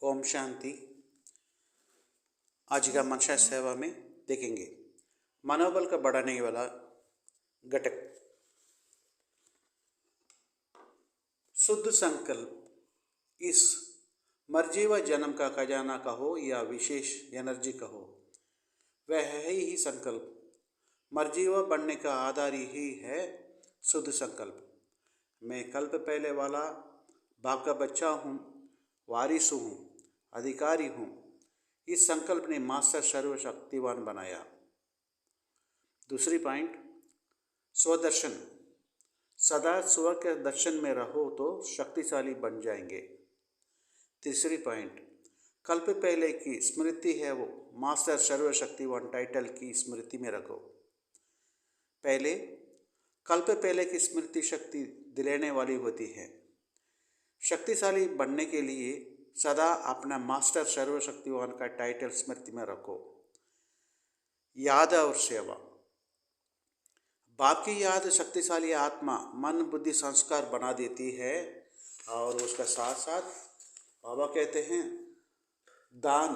ओम शांति। आज का मनसा सेवा में देखेंगे मनोबल का बढ़ाने वाला घटक शुद्ध संकल्प। इस मर्जी व जन्म का खजाना कहो या विशेष एनर्जी कहो, वह है ही संकल्प। मर्जी व बढ़ने का आधार ही है शुद्ध संकल्प। मैं कल्प पहले वाला बाप का बच्चा हूँ, वारिस हूँ, अधिकारी हूँ। इस संकल्प ने मास्टर सर्वशक्तिवान बनाया। दूसरी पॉइंट, स्वदर्शन। सदा स्व के दर्शन में रहो तो शक्तिशाली बन जाएंगे। तीसरी पॉइंट, कल्प पहले की स्मृति है वो मास्टर सर्वशक्तिवान टाइटल की स्मृति में रखो। पहले कल्प पहले की स्मृति शक्ति दिलाने वाली होती है। शक्तिशाली बनने के लिए सदा अपना मास्टर सर्वशक्तिवान का टाइटल स्मृति में रखो। याद और सेवा। बाप की याद शक्तिशाली आत्मा मन बुद्धि संस्कार बना देती है और उसका साथ साथ बाबा कहते हैं दान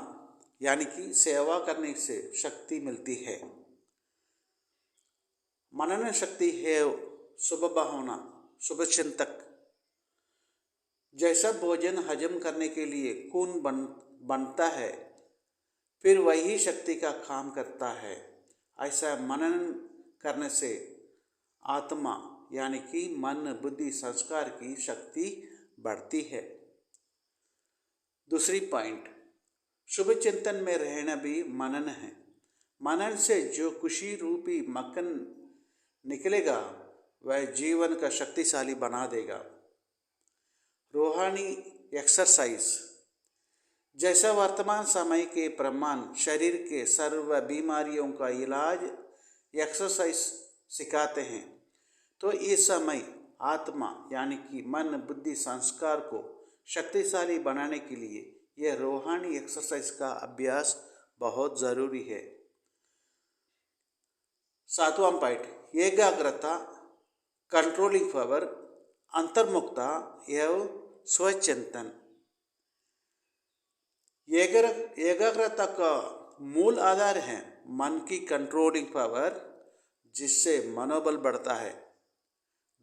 यानी कि सेवा करने से शक्ति मिलती है। मनन शक्ति है शुभ भावना, शुभ चिंतक। जैसा भोजन हजम करने के लिए खून बनता है, फिर वही शक्ति का काम करता है। ऐसा मनन करने से आत्मा यानी कि मन बुद्धि संस्कार की शक्ति बढ़ती है। दूसरी पॉइंट, शुभ चिंतन में रहना भी मनन है। मनन से जो खुशी रूपी मक्खन निकलेगा वह जीवन का शक्तिशाली बना देगा। रूहानी एक्सरसाइज। जैसा वर्तमान समय के प्रमाण शरीर के सर्व बीमारियों का इलाज एक्सरसाइज सिखाते हैं, तो इस समय आत्मा यानी कि मन बुद्धि संस्कार को शक्तिशाली बनाने के लिए यह रूहानी एक्सरसाइज का अभ्यास बहुत ज़रूरी है। सातवां पॉइंट, एकाग्रता, कंट्रोलिंग पावर, अंतर्मुक्ता एवं स्वचिंतन। एकाग्रता का मूल आधार है मन की कंट्रोलिंग पावर, जिससे मनोबल बढ़ता है।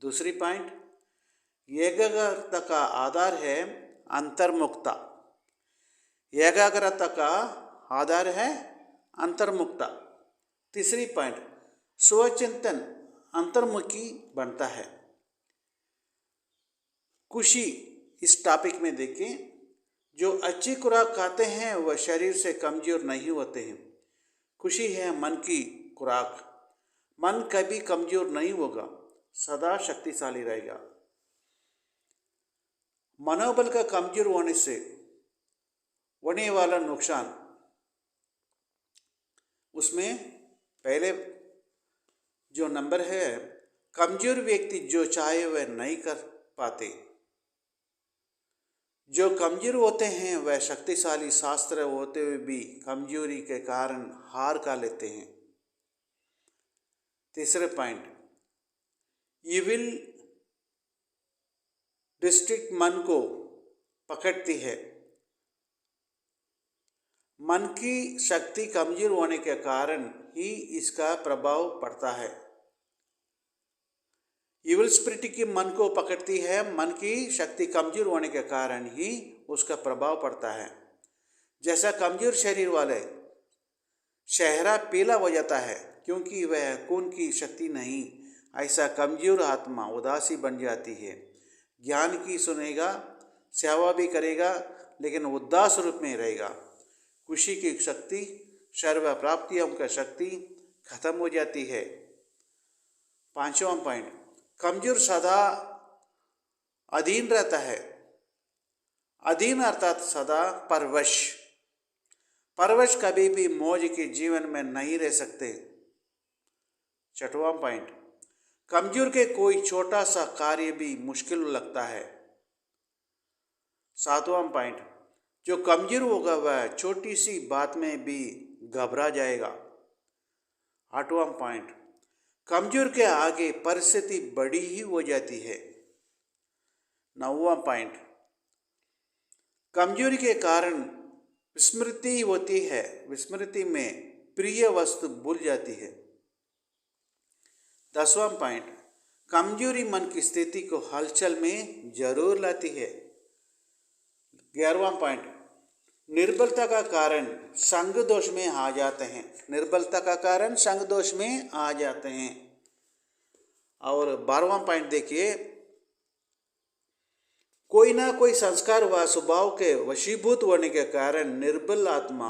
दूसरी पॉइंट, एकाग्रता का आधार है अंतर्मुक्ता। एकाग्रता का आधार है अंतर्मुक्ता। तीसरी पॉइंट, स्वचिंतन अंतर्मुखी बनता है। खुशी इस टॉपिक में देखें, जो अच्छी खुराक खाते हैं वह शरीर से कमजोर नहीं होते हैं। खुशी है मन की खुराक। मन कभी कमजोर नहीं होगा, सदा शक्तिशाली रहेगा। मनोबल का कमजोर होने से होने वाला नुकसान, उसमें पहले जो नंबर है, कमजोर व्यक्ति जो चाहे वह नहीं कर पाते। जो कमजोर होते हैं वह शक्तिशाली शास्त्र होते हुए भी कमजोरी के कारण हार का लेते हैं। तीसरे पॉइंट, इविल डिस्ट्रिक्ट मन को पकड़ती है। मन की शक्ति कमजोर होने के कारण ही इसका प्रभाव पड़ता है। इविल स्पिरिट की मन को पकड़ती है। मन की शक्ति कमजोर होने के कारण ही उसका प्रभाव पड़ता है। जैसा कमजोर शरीर वाले चेहरा पीला हो जाता है क्योंकि वह खून की शक्ति नहीं, ऐसा कमजोर आत्मा उदासी बन जाती है। ज्ञान की सुनेगा, सेवा भी करेगा, लेकिन उदास रूप में रहेगा। खुशी की शक्ति, सर्व प्राप्तियों का शक्ति खत्म हो जाती है। पांचवा पॉइंट, कमजोर सदा अधीन रहता है। अधीन अर्थात सदा परवश। परवश कभी भी मौज के जीवन में नहीं रह सकते। छठवां पॉइंट, कमजोर के कोई छोटा सा कार्य भी मुश्किल लगता है। सातवां पॉइंट, जो कमजोर होगा वह छोटी सी बात में भी घबरा जाएगा। आठवां पॉइंट, कमजोर के आगे परिस्थिति बड़ी ही हो जाती है। नौवां पॉइंट, कमजोरी के कारण विस्मृति होती है, विस्मृति में प्रिय वस्तु भूल जाती है। 10वां पॉइंट, कमजोरी मन की स्थिति को हलचल में जरूर लाती है। 11वां पॉइंट, निर्बलता का कारण संग दोष में आ जाते हैं, निर्बलता का कारण संग दोष में आ जाते हैं। और 12वां पॉइंट देखिए, कोई ना कोई संस्कार व स्वभाव के वशीभूत होने के कारण निर्बल आत्मा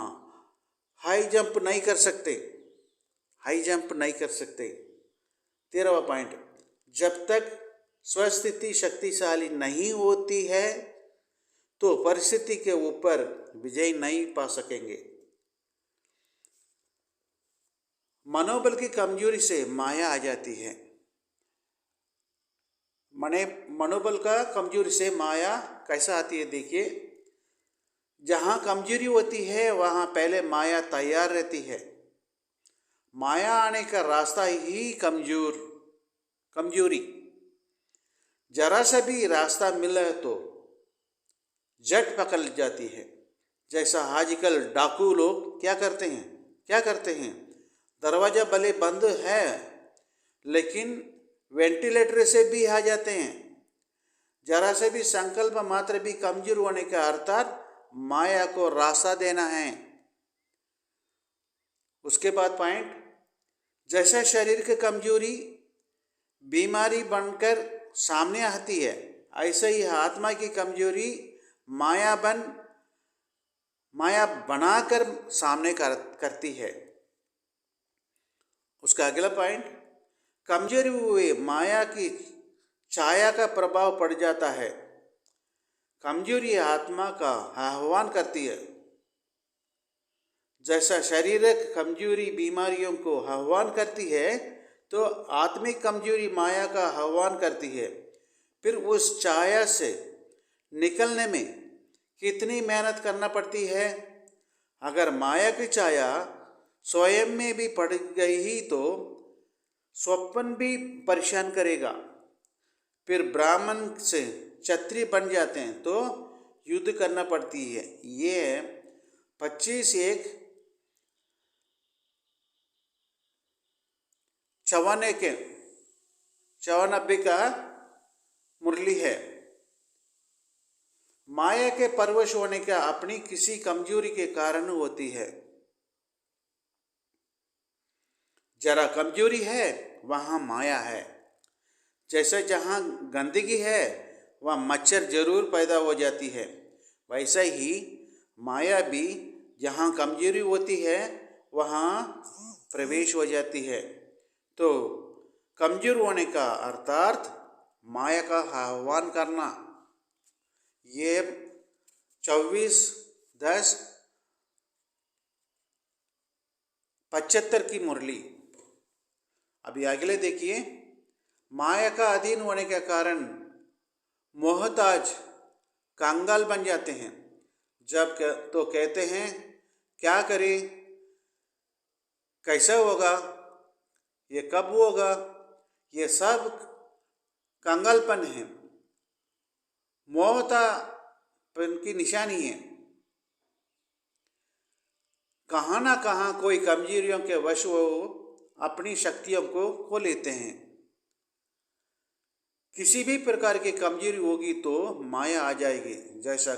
हाई जंप नहीं कर सकते, हाई जंप नहीं कर सकते। 13वां पॉइंट, जब तक स्वस्थिति शक्तिशाली नहीं होती है तो परिस्थिति के ऊपर विजय नहीं पा सकेंगे। मनोबल की कमजोरी से माया आ जाती है। मनोबल का कमजोरी से माया कैसा आती है देखिए, जहाँ कमजोरी होती है वहाँ पहले माया तैयार रहती है। माया आने का रास्ता ही कमजोरी। जरा सा भी रास्ता मिला तो झट पकड़ जाती है। जैसा आजकल डाकू लोग क्या करते हैं, दरवाजा भले बंद है लेकिन वेंटिलेटर से भी आ जाते हैं। जरा से भी संकल्प मात्र भी कमजोर होने का अर्थात माया को रास्ता देना है। उसके बाद पॉइंट, जैसा शरीर की कमजोरी बीमारी बनकर सामने आती है, ऐसे ही आत्मा की कमजोरी माया बनाकर सामने करती है। उसका अगला पॉइंट, कमजोरी हुए माया की छाया का प्रभाव पड़ जाता है। कमजोरी आत्मा का आह्वान करती है। जैसा शारीरिक कमजोरी बीमारियों को आह्वान करती है तो आत्मिक कमजोरी माया का आह्वान करती है। फिर उस छाया से निकलने में कितनी मेहनत करना पड़ती है। अगर माया की छाया स्वयं में भी पड़ गई तो स्वप्न भी परेशान करेगा। फिर ब्राह्मण से क्षत्रिय बन जाते हैं तो युद्ध करना पड़ती है। ये 25/1/94 का मुरली है। माया के परवश होने का अपनी किसी कमजोरी के कारण होती है। जरा कमजोरी है वहाँ माया है। जैसे जहाँ गंदगी है वहाँ मच्छर जरूर पैदा हो जाती है, वैसा ही माया भी जहाँ कमजोरी होती है वहाँ प्रवेश हो जाती है। तो कमजोर होने का अर्थात माया का आह्वान करना। ये 24/10/75 की मुरली। अभी अगले देखिए, माया का अधीन होने के कारण मोहताज कंगाल बन जाते हैं। जब तो कहते हैं क्या करें, कैसा होगा, ये कब होगा, ये सब कंगालपन है, मोहतापन की निशानी है। कहाँ ना कहाँ कोई कमजोरियों के वश वो अपनी शक्तियों को खो लेते हैं। किसी भी प्रकार की कमजोरी होगी तो माया आ जाएगी। जैसा